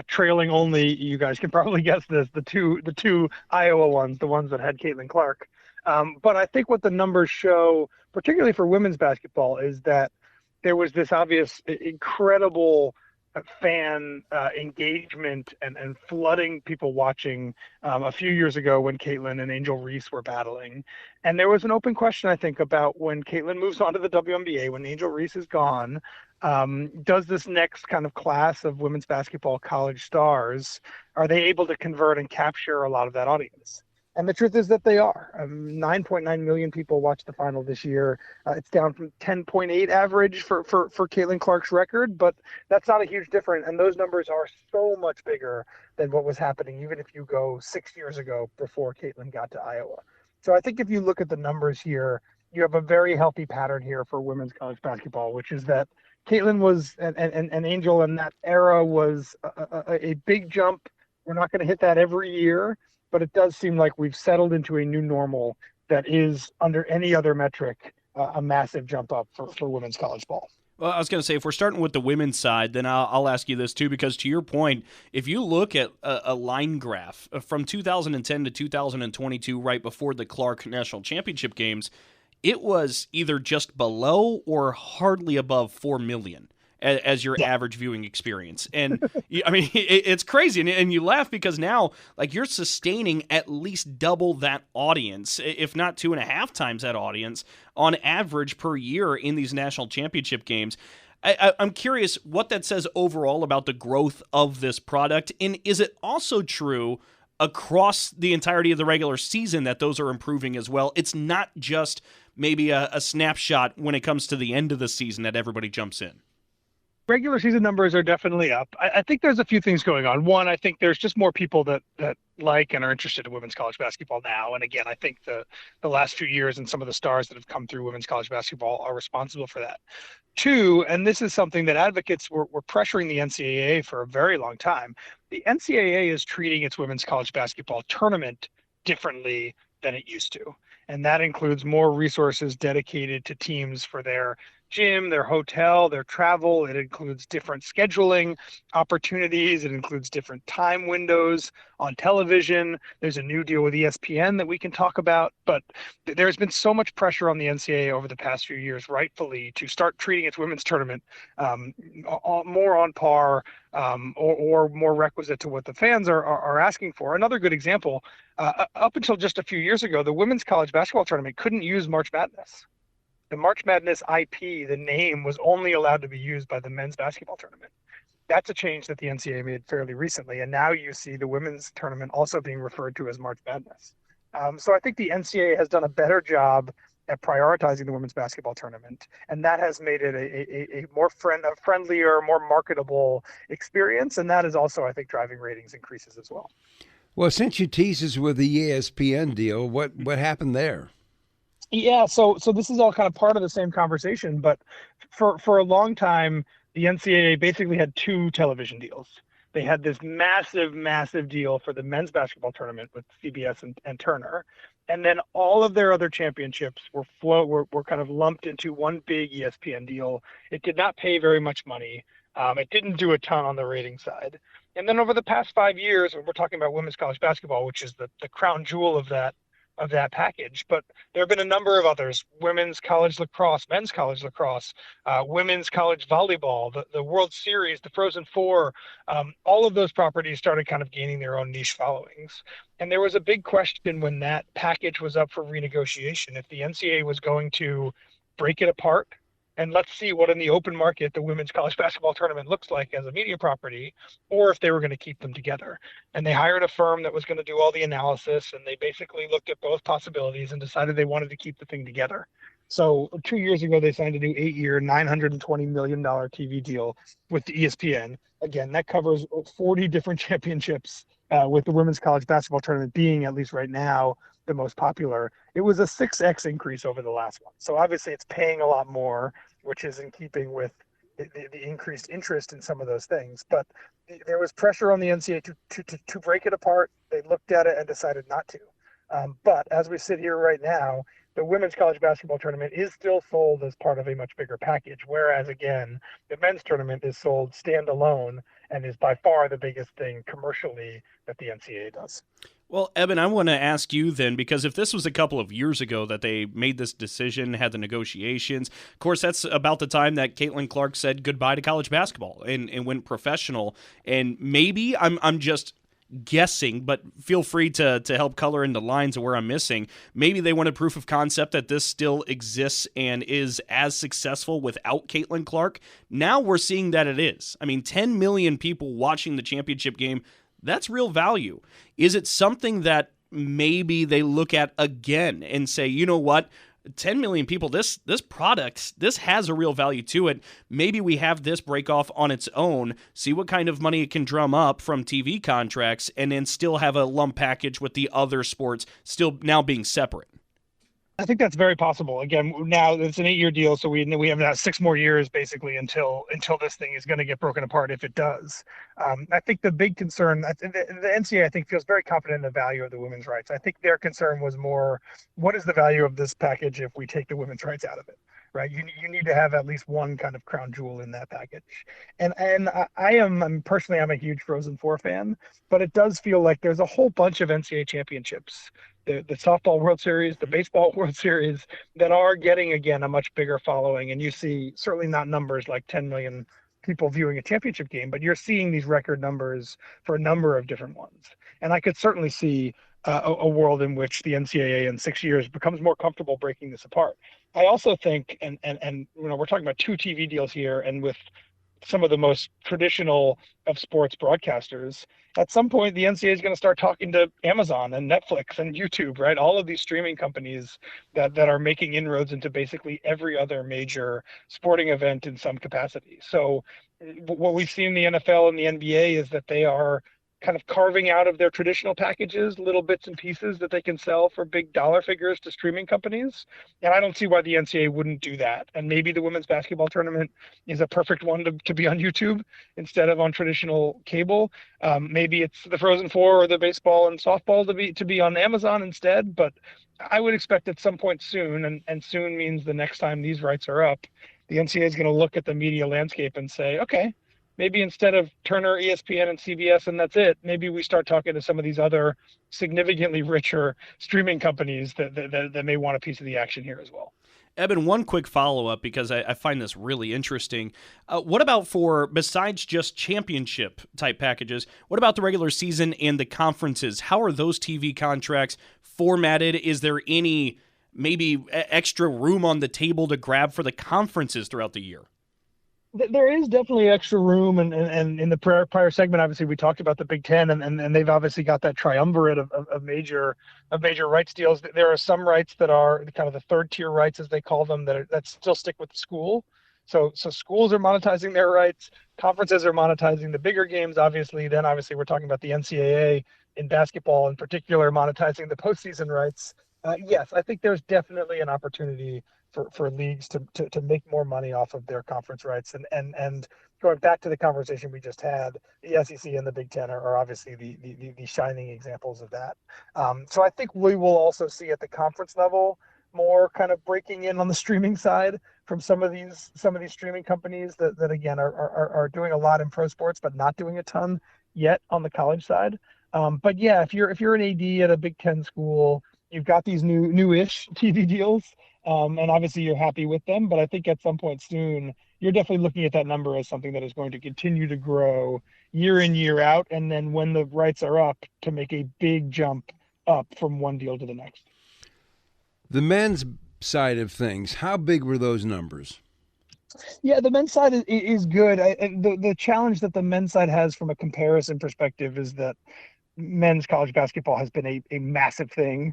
trailing only, you guys can probably guess this, the two Iowa ones, the ones that had Caitlin Clark. But I think what the numbers show, particularly for women's basketball, is that there was this obvious incredible fan engagement and flooding people watching a few years ago when Caitlin and Angel Reese were battling. And there was an open question, I think, about when Caitlin moves on to the WNBA, when Angel Reese is gone, does this next kind of class of women's basketball college stars, are they able to convert and capture a lot of that audience? And the truth is that they are. 9.9 million people watched the final this year. It's down from 10.8 average for Caitlin Clark's record, but that's not a huge difference. And those numbers are so much bigger than what was happening, even if you go 6 years ago before Caitlin got to Iowa. So I think if you look at the numbers here, you have a very healthy pattern here for women's college basketball, which is that Caitlin was, and Angel in that era was a big jump. We're not going to hit that every year, but it does seem like we've settled into a new normal that is, under any other metric, a massive jump up for women's college ball. Well, I was going to say, if we're starting with the women's side, then I'll ask you this too, because to your point, if you look at a line graph from 2010 to 2022, right before the Clark National Championship games, it was either just below or hardly above 4 million. As your average viewing experience. And I mean, it's crazy. And you laugh because now, like, you're sustaining at least double that audience, if not 2.5 times that audience on average per year in these national championship games. I'm curious what that says overall about the growth of this product. And is it also true across the entirety of the regular season that those are improving as well? It's not just maybe a snapshot when it comes to the end of the season that everybody jumps in. Regular season numbers are definitely up. I think there's a few things going on. One, I think there's just more people that like and are interested in women's college basketball now. And again, I think the last few years and some of the stars that have come through women's college basketball are responsible for that. Two, and this is something that advocates were pressuring the NCAA for a very long time, the NCAA is treating its women's college basketball tournament differently than it used to. And that includes more resources dedicated to teams for their gym, their hotel, their travel. It includes different scheduling opportunities. It includes different time windows on television. There's a new deal with ESPN that we can talk about. But there's been so much pressure on the NCAA over the past few years, rightfully, to start treating its women's tournament more on par or more requisite to what the fans are asking for. Another good example, up until just a few years ago, the women's college basketball tournament couldn't use March Madness. The March Madness IP, the name, was only allowed to be used by the men's basketball tournament. That's a change that the NCAA made fairly recently, and now you see the women's tournament also being referred to as March Madness. So I think the NCAA has done a better job at prioritizing the women's basketball tournament, and that has made it a more friendlier, more marketable experience, and that is also, I think, driving ratings increases as well. Well, since you teased us with the ESPN deal, what happened there? Yeah, so this is all kind of part of the same conversation, but for a long time, the NCAA basically had two television deals. They had this massive deal for the men's basketball tournament with CBS and Turner, and then all of their other championships were kind of lumped into one big ESPN deal. It did not pay very much money. It didn't do a ton on the rating side. And then over the past 5 years, we're talking about women's college basketball, which is the crown jewel of that package, but there have been a number of others: women's college lacrosse, men's college lacrosse, women's college volleyball, the World Series, the Frozen Four. All of those properties started kind of gaining their own niche followings. And there was a big question when that package was up for renegotiation, if the NCAA was going to break it apart and let's see what in the open market the women's college basketball tournament looks like as a media property, or if they were going to keep them together. And they hired a firm that was going to do all the analysis, and they basically looked at both possibilities and decided they wanted to keep the thing together. So 2 years ago, they signed a new 8-year, $920 million TV deal with the ESPN. Again, that covers 40 different championships, with the women's college basketball tournament being, at least right now, the most popular. It was a 6x increase over the last one. So obviously it's paying a lot more, which is in keeping with the increased interest in some of those things. But there was pressure on the NCAA to break it apart. They looked at it and decided not to. But as we sit here right now, the women's college basketball tournament is still sold as part of a much bigger package, whereas, again, the men's tournament is sold standalone and is by far the biggest thing commercially that the NCAA does. Well, Eben, I want to ask you then, because if this was a couple of years ago that they made this decision, had the negotiations, of course, that's about the time that Caitlin Clark said goodbye to college basketball and went professional. And maybe I'm just guessing, but feel free to help color in the lines of where I'm missing. Maybe they wanted proof of concept that this still exists and is as successful without Caitlin Clark. Now we're seeing that it is. I mean, 10 million people watching the championship game, that's real value. Is it something that maybe they look at again and say, you know what, 10 million people, this product, this has a real value to it. Maybe we have this break off on its own, see what kind of money it can drum up from TV contracts, and then still have a lump package with the other sports still now being separate. I think that's very possible. Again, now it's an 8-year deal, so we have now 6 more years basically until this thing is going to get broken apart if it does. I think the big concern, the NCAA, I think, feels very confident in the value of the women's rights. I think their concern was more, what is the value of this package if we take the women's rights out of it? Right, you need to have at least one kind of crown jewel in that package, and I'm personally a huge Frozen Four fan, but it does feel like there's a whole bunch of NCAA championships, the softball World Series, the baseball World Series, that are getting again a much bigger following, and you see certainly not numbers like 10 million people viewing a championship game, but you're seeing these record numbers for a number of different ones, and I could certainly see a world in which the NCAA in 6 years becomes more comfortable breaking this apart. I also think, and we're talking about 2 TV deals here, and with some of the most traditional of sports broadcasters, at some point the NCAA is going to start talking to Amazon and Netflix and YouTube, right? All of these streaming companies that are making inroads into basically every other major sporting event in some capacity. So what we've seen in the NFL and the NBA is that they are kind of carving out of their traditional packages little bits and pieces that they can sell for big dollar figures to streaming companies. And I don't see why the NCAA wouldn't do that. And maybe the women's basketball tournament is a perfect one to be on YouTube instead of on traditional cable. Maybe it's the Frozen Four or the baseball and softball to be on Amazon instead. But I would expect at some point soon, and soon means the next time these rights are up, the NCAA is going to look at the media landscape and say, okay, maybe instead of Turner, ESPN, and CBS, and that's it, maybe we start talking to some of these other significantly richer streaming companies that may want a piece of the action here as well. Eben, one quick follow-up, because I find this really interesting. What about besides just championship-type packages, what about the regular season and the conferences? How are those TV contracts formatted? Is there any maybe extra room on the table to grab for the conferences throughout the year? There is definitely extra room, and in the prior segment, obviously we talked about the Big Ten, and they've obviously got that triumvirate of major rights deals. There are some rights that are kind of the third tier rights, as they call them, that still stick with the school. So schools are monetizing their rights, conferences are monetizing the bigger games, obviously. Then obviously we're talking about the NCAA in basketball in particular, monetizing the postseason rights. Yes, I think there's definitely an opportunity for leagues to make more money off of their conference rights. And going back to the conversation we just had, the SEC and the Big Ten are obviously the shining examples of that. So I think we will also see at the conference level more kind of breaking in on the streaming side from some of these streaming companies that again are doing a lot in pro sports but not doing a ton yet on the college side. But yeah, if you're an AD at a Big Ten school, you've got these newish TV deals. And obviously you're happy with them, but I think at some point soon, you're definitely looking at that number as something that is going to continue to grow year in, year out. And then when the rights are up, to make a big jump up from one deal to the next. The men's side of things, how big were those numbers? Yeah, the men's side is good. The challenge that the men's side has from a comparison perspective is that men's college basketball has been a massive thing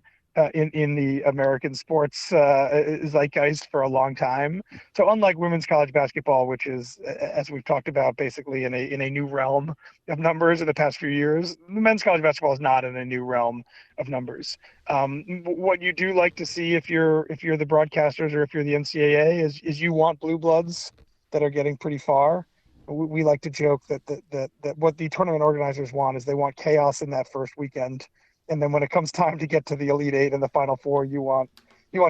in the American sports zeitgeist for a long time. So unlike women's college basketball, which is, as we've talked about, basically in a new realm of numbers in the past few years, the men's college basketball is not in a new realm of numbers. What you do like to see if you're the broadcasters or if you're the NCAA is you want blue bloods that are getting pretty far. We like to joke that what the tournament organizers want is they want chaos in that first weekend. And then when it comes time to get to the Elite Eight and the Final Four, you want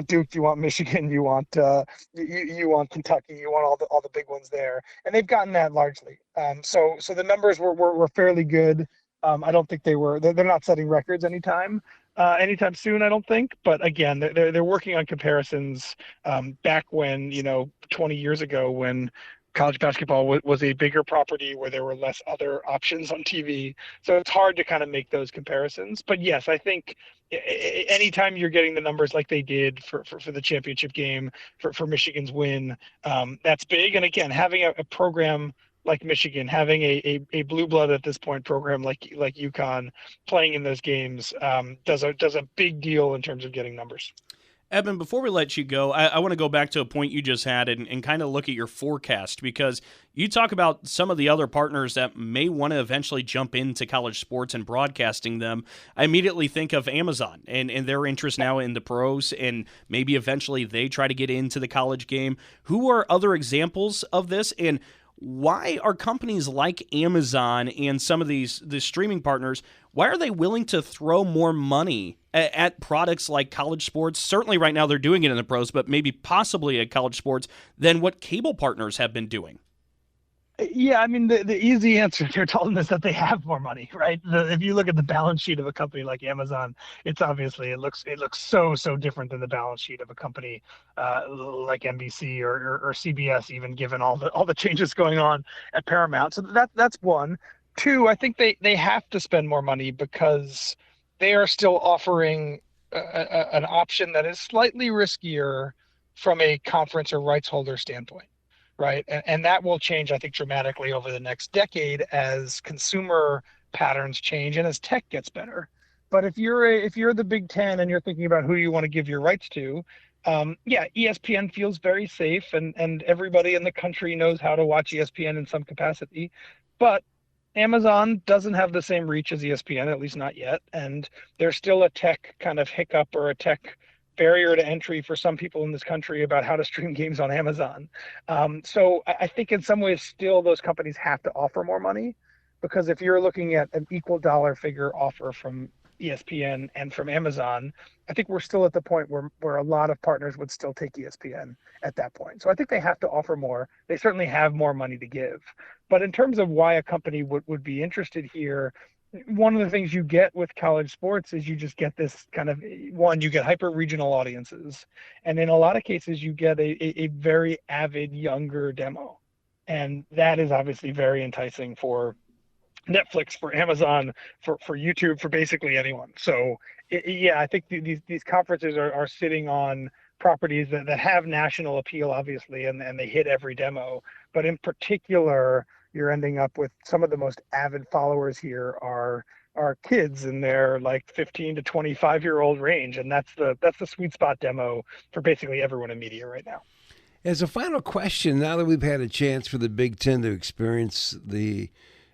Duke, you want Michigan, you want you want Kentucky, you want all the big ones there, and they've gotten that largely. So the numbers were fairly good. I don't think they're not setting records anytime soon, I don't think. But again, they're working on comparisons back when 20 years ago when college basketball was a bigger property where there were less other options on TV. So it's hard to kind of make those comparisons. But yes, I think anytime you're getting the numbers like they did for the championship game, for Michigan's win, that's big. And again, having a program like Michigan, having a blue blood at this point program like UConn playing in those games does a big deal in terms of getting numbers. Eben, before we let you go, I want to go back to a point you just had and kind of look at your forecast, because you talk about some of the other partners that may want to eventually jump into college sports and broadcasting them. I immediately think of Amazon and their interest now in the pros, and maybe eventually they try to get into the college game. Who are other examples of this, and why are companies like Amazon and some of the streaming partners, why are they willing to throw more money at products like college sports? Certainly right now they're doing it in the pros, but maybe possibly at college sports than what cable partners have been doing. Yeah, I mean, the easy answer to all of this is that they have more money, right? If you look at the balance sheet of a company like Amazon, it's obviously it looks so different than the balance sheet of a company like NBC or CBS, even given all the changes going on at Paramount. So that's one. Two, I think they have to spend more money because they are still offering an option that is slightly riskier from a conference or rights holder standpoint. Right. And that will change, I think, dramatically over the next decade as consumer patterns change and as tech gets better. But if you're the Big Ten and you're thinking about who you want to give your rights to, ESPN feels very safe and everybody in the country knows how to watch ESPN in some capacity. But Amazon doesn't have the same reach as ESPN, at least not yet. And there's still a tech kind of hiccup or a tech barrier to entry for some people in this country about how to stream games on Amazon. So I think in some ways still those companies have to offer more money, because if you're looking at an equal dollar figure offer from ESPN and from Amazon, I think we're still at the point where a lot of partners would still take ESPN at that point. So I think they have to offer more. They certainly have more money to give. But in terms of why a company would be interested here, one of the things you get with college sports is you just get this kind of, you get hyper regional audiences. And in a lot of cases, you get a very avid younger demo. And that is obviously very enticing for Netflix, for Amazon, for YouTube, for basically anyone. So I think these conferences are sitting on properties that have national appeal, obviously, and they hit every demo. But in particular, you're ending up with some of the most avid followers here are kids in their like 15 to 25-year-old range, and that's the sweet spot demo for basically everyone in media right now. As a final question, now that we've had a chance for the Big Ten to experience the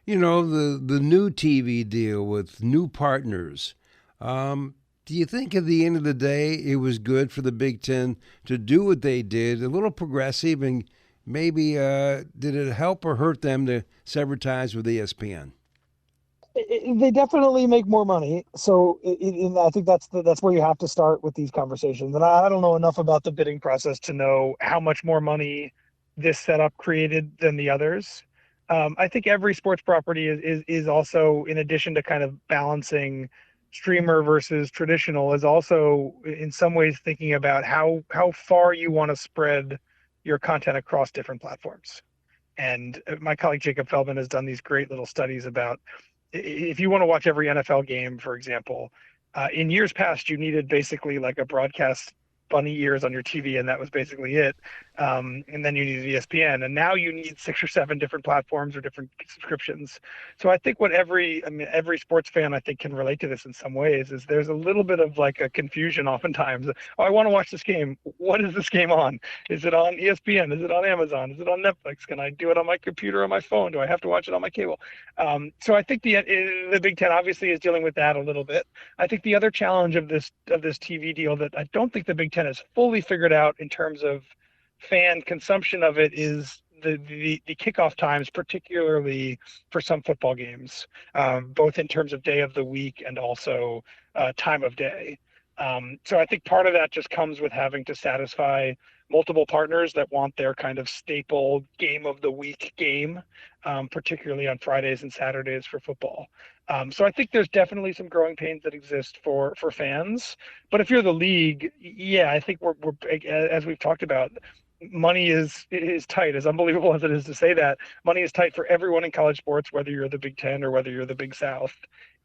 new TV deal with new partners, do you think at the end of the day it was good for the Big Ten to do what they did, a little progressive, and maybe did it help or hurt them to sever ties with ESPN? They definitely make more money, so I think that's where you have to start with these conversations. And I don't know enough about the bidding process to know how much more money this setup created than the others. I think every sports property is also, in addition to kind of balancing streamer versus traditional, is also in some ways thinking about how far you want to spread your content across different platforms. And my colleague Jacob Feldman has done these great little studies about, if you want to watch every NFL game, for example, in years past, you needed basically like a broadcast bunny ears on your TV, and that was basically it. And then you needed ESPN, and now you need 6 or 7 different platforms or different subscriptions. So I think what every sports fan I think can relate to this in some ways is there's a little bit of like a confusion oftentimes. Oh, I want to watch this game. What is this game on? Is it on ESPN? Is it on Amazon? Is it on Netflix? Can I do it on my computer or my phone? Do I have to watch it on my cable? So I think the Big Ten obviously is dealing with that a little bit. I think the other challenge of this TV deal that I don't think the Big Ten has fully figured out in terms of fan consumption of it is the kickoff times, particularly for some football games, both in terms of day of the week and also time of day. So I think part of that just comes with having to satisfy multiple partners that want their kind of staple game of the week game, particularly on Fridays and Saturdays for football. So I think there's definitely some growing pains that exist for fans. But if you're the league, yeah, I think we're as we've talked about, money is tight. As unbelievable as it is to say that, money is tight for everyone in college sports, whether you're the Big Ten or whether you're the Big South.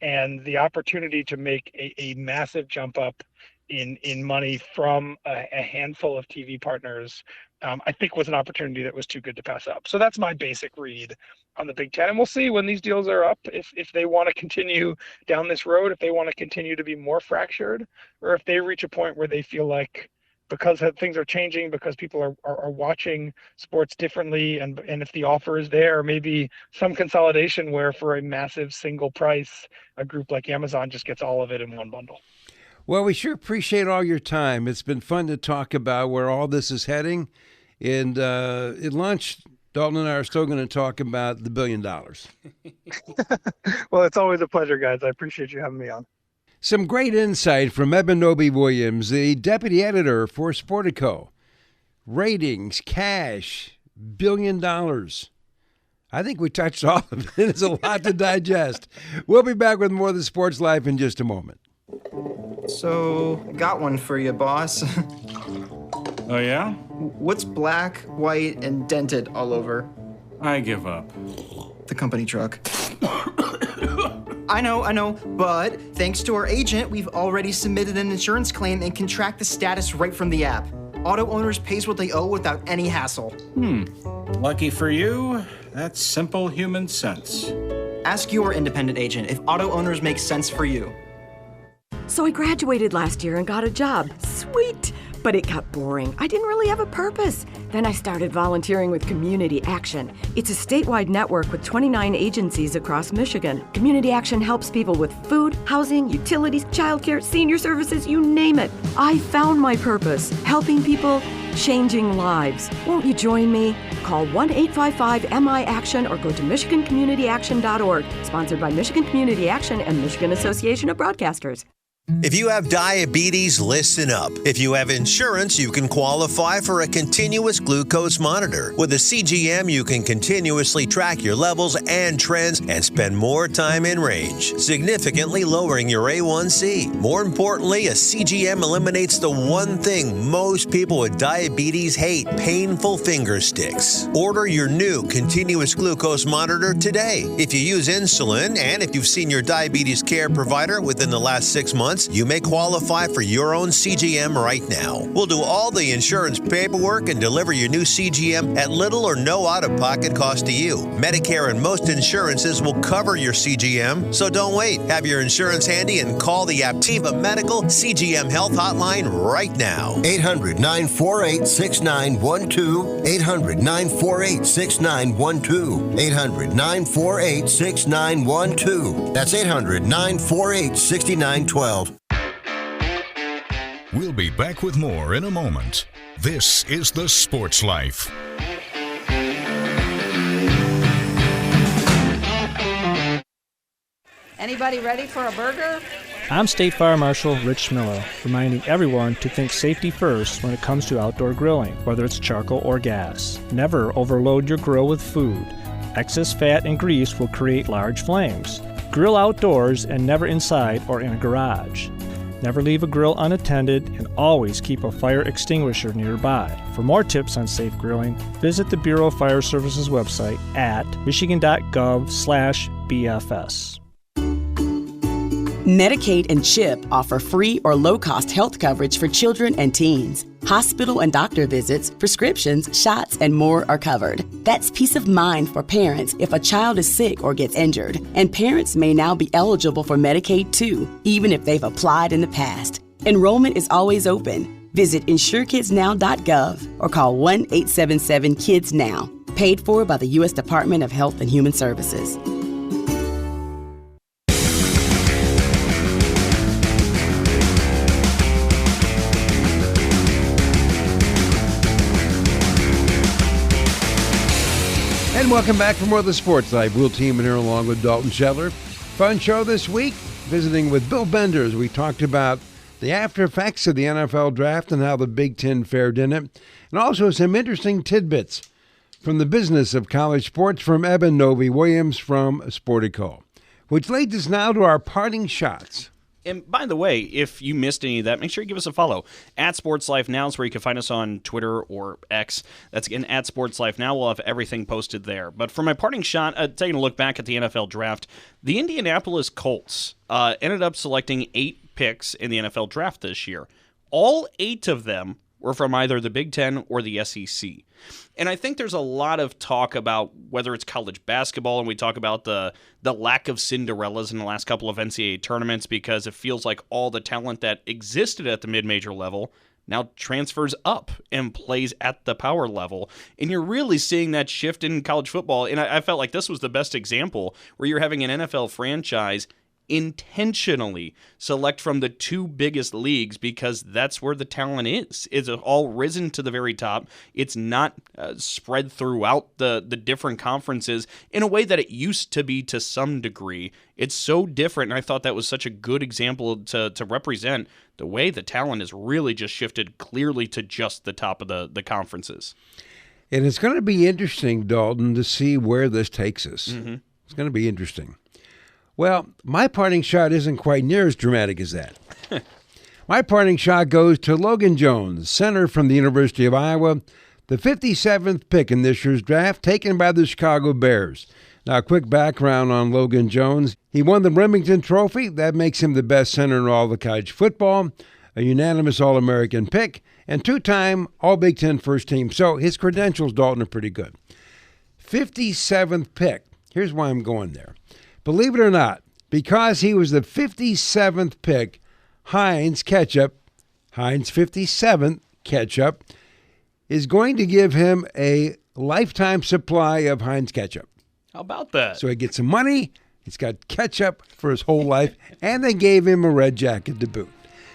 And the opportunity to make a massive jump up in money from a handful of TV partners, I think was an opportunity that was too good to pass up. So that's my basic read on the Big Ten. And we'll see when these deals are up, if they want to continue down this road, if they want to continue to be more fractured, or if they reach a point where they feel like, because things are changing, because people are watching sports differently, and if the offer is there, maybe some consolidation where for a massive single price, a group like Amazon just gets all of it in one bundle. Well, we sure appreciate all your time. It's been fun to talk about where all this is heading. And at lunch, Dalton and I are still going to talk about the $1 billion. Well, it's always a pleasure, guys. I appreciate you having me on. Some great insight from Eben Novy-Williams, the deputy editor for Sportico. Ratings, cash, $1 billion. I think we touched all of it. It's a lot to digest. We'll be back with more of the Sports Life in just a moment. So, got one for you, boss. Oh, yeah? What's black, white, and dented all over? I give up. The company truck. I know, but thanks to our agent, we've already submitted an insurance claim and can track the status right from the app. Auto owners pays what they owe without any hassle. Lucky for you, that's simple human sense. Ask your independent agent if auto owners make sense for you. So I graduated last year and got a job. Sweet! But it got boring. I didn't really have a purpose. Then I started volunteering with Community Action. It's a statewide network with 29 agencies across Michigan. Community Action helps people with food, housing, utilities, childcare, senior services, you name it. I found my purpose, helping people, changing lives. Won't you join me? Call 1-855-MI-ACTION or go to MichiganCommunityAction.org. Sponsored by Michigan Community Action and Michigan Association of Broadcasters. If you have diabetes, listen up. If you have insurance, you can qualify for a continuous glucose monitor. With a CGM, you can continuously track your levels and trends and spend more time in range, significantly lowering your A1C. More importantly, a CGM eliminates the one thing most people with diabetes hate: painful finger sticks. Order your new continuous glucose monitor today. If you use insulin and if you've seen your diabetes care provider within the last 6 months, months, you may qualify for your own CGM right now. We'll do all the insurance paperwork and deliver your new CGM at little or no out-of-pocket cost to you. Medicare and most insurances will cover your CGM, so don't wait. Have your insurance handy and call the Aptiva Medical CGM Health Hotline right now. 800-948-6912. 800-948-6912. 800-948-6912. That's 800-948-6912. We'll be back with more in a moment. This is The Sports Life. Anybody ready for a burger? I'm State Fire Marshal Rich Miller, reminding everyone to think safety first when it comes to outdoor grilling, whether it's charcoal or gas. Never overload your grill with food. Excess fat and grease will create large flames. Grill outdoors and never inside or in a garage. Never leave a grill unattended and always keep a fire extinguisher nearby. For more tips on safe grilling, visit the Bureau of Fire Services website at michigan.gov/BFS. Medicaid and CHIP offer free or low-cost health coverage for children and teens. Hospital and doctor visits, prescriptions, shots, and more are covered. That's peace of mind for parents if a child is sick or gets injured. And parents may now be eligible for Medicaid too, even if they've applied in the past. Enrollment is always open. Visit insurekidsnow.gov or call 1-877-KIDS-NOW. Paid for by the U.S. Department of Health and Human Services. And welcome back for more of the Sports Life. We'll team in here along with Dalton Shetler. Fun show this week, visiting with Bill Benders. We talked about the after effects of the NFL draft and how the Big Ten fared in it, and also some interesting tidbits from the business of college sports from Eben Novy-Williams from Sportico, which leads us now to our parting shots. And by the way, if you missed any of that, make sure you give us a follow. At Sports Life Now is where you can find us on Twitter or X. That's again at Sports Life Now. We'll have everything posted there. But for my parting shot, taking a look back at the NFL draft, the Indianapolis Colts ended up selecting 8 picks in the NFL draft this year. All 8 of them were from either the Big Ten or the SEC. And I think there's a lot of talk about whether it's college basketball, and we talk about the lack of Cinderellas in the last couple of NCAA tournaments because it feels like all the talent that existed at the mid-major level now transfers up and plays at the power level. And you're really seeing that shift in college football. And I felt like this was the best example where you're having an NFL franchise intentionally select from the 2 biggest leagues because that's where the talent is. It's all risen to the very top. It's not spread throughout the different conferences in a way that it used to be to some degree. It's so different, and I thought that was such a good example to represent the way the talent has really just shifted clearly to just the top of the conferences. And it's going to be interesting, Dalton, to see where this takes us. Mm-hmm. It's going to be interesting. Well, my parting shot isn't quite near as dramatic as that. My parting shot goes to Logan Jones, center from the University of Iowa, the 57th pick in this year's draft, taken by the Chicago Bears. Now, a quick background on Logan Jones. He won the Remington Trophy. That makes him the best center in all of college football, a unanimous All-American pick, and 2-time All-Big Ten first team. So his credentials, Dalton, are pretty good. 57th pick. Here's why I'm going there. Believe it or not, because he was the 57th pick, Heinz 57th ketchup, is going to give him a lifetime supply of Heinz ketchup. How about that? So he gets some money, he's got ketchup for his whole life, and they gave him a red jacket to boot.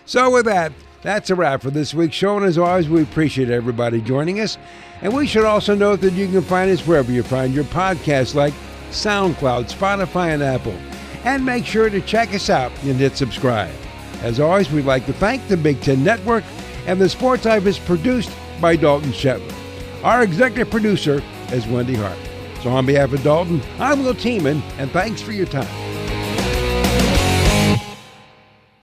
So with that, that's a wrap for this week's show, and as always, we appreciate everybody joining us. And we should also note that you can find us wherever you find your podcasts, like SoundCloud, Spotify, and Apple. And make sure to check us out and hit subscribe. As always, we'd like to thank the Big Ten Network, and the Sports Life is produced by Dalton Shetler. Our executive producer is Wendy Hart. So on behalf of Dalton, I'm Will Tiemann, and thanks for your time.